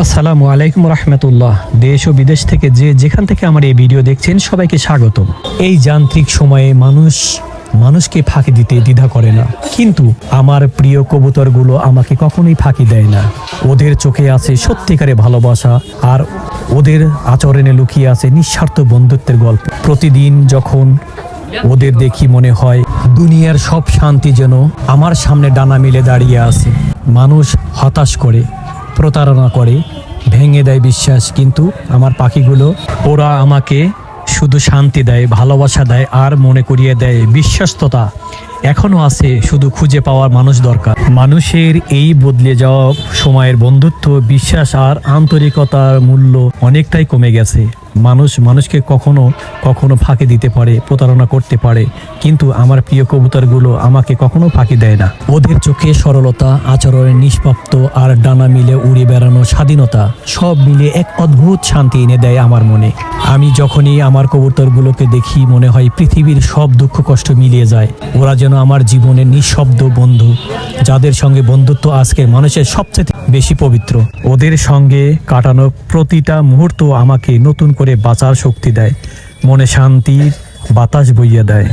আসসালামু আলাইকুম রহমতুল্লাহ। দেশ ও বিদেশ থেকে যেখান থেকে আমার এই ভিডিও দেখছেন সবাইকে স্বাগত। এই যান্ত্রিক সময়ে মানুষকে ফাঁকি দিতে দ্বিধা করে না, কিন্তু আমার প্রিয় কবুতরগুলো আমাকে কখনোই ফাঁকি দেয় না। ওদের চোখে আছে সত্যিকারে ভালোবাসা, আর ওদের আচরণে লুকিয়ে আছে নিঃস্বার্থ বন্ধুত্বের গল্প। প্রতিদিন যখন ওদের দেখি মনে হয় দুনিয়ার সব শান্তি যেন আমার সামনে ডানা মেলে দাঁড়িয়ে আছে। মানুষ হতাশ করে, প্রতারণা করে, ভেঙে দেয় বিশ্বাস, কিন্তু আমার পাখিগুলো ওরা আমাকে শুধু শান্তি দেয়, ভালোবাসা দেয়, আর মনে করিয়ে দেয় বিশ্বস্ততা এখনো আছে, শুধু খুঁজে পাওয়ার মানুষ দরকার। মানুষের এই বদলে যাওয়া সময়ের বন্ধুত্ব, বিশ্বাস আর আন্তরিকতার মূল্য অনেকটাই কমে গেছে। মানুষকে কখনো কখনো ফাঁকি দিতে পারে, প্রতারণা করতে পারে, কিন্তু আমার প্রিয় কবুতরগুলো আমাকে কখনো ফাঁকি দেয় না। ওদের চোখে সরলতা, আচরণের নিষ্পাপ্ত আর ডানা মিলে উড়ে বেড়ানো স্বাধীনতা, সব মিলে এক অদ্ভুত শান্তি এনে দেয় আমার মনে। আমি যখনই আমার কবুতরগুলোকে দেখি মনে হয় পৃথিবীর সব দুঃখ কষ্ট মিলিয়ে যায়। ওরা যেন আমার জীবনের নিঃশব্দ বন্ধু, যাদের সঙ্গে বন্ধুত্ব আজকের মানুষের সবচেয়ে বেশি পবিত্র। ওদের সঙ্গে কাটানো প্রতিটা মুহূর্ত আমাকে নতুন করে বাঁচার শক্তি দেয়, মনে শান্তির বাতাস বইয়ে দেয়।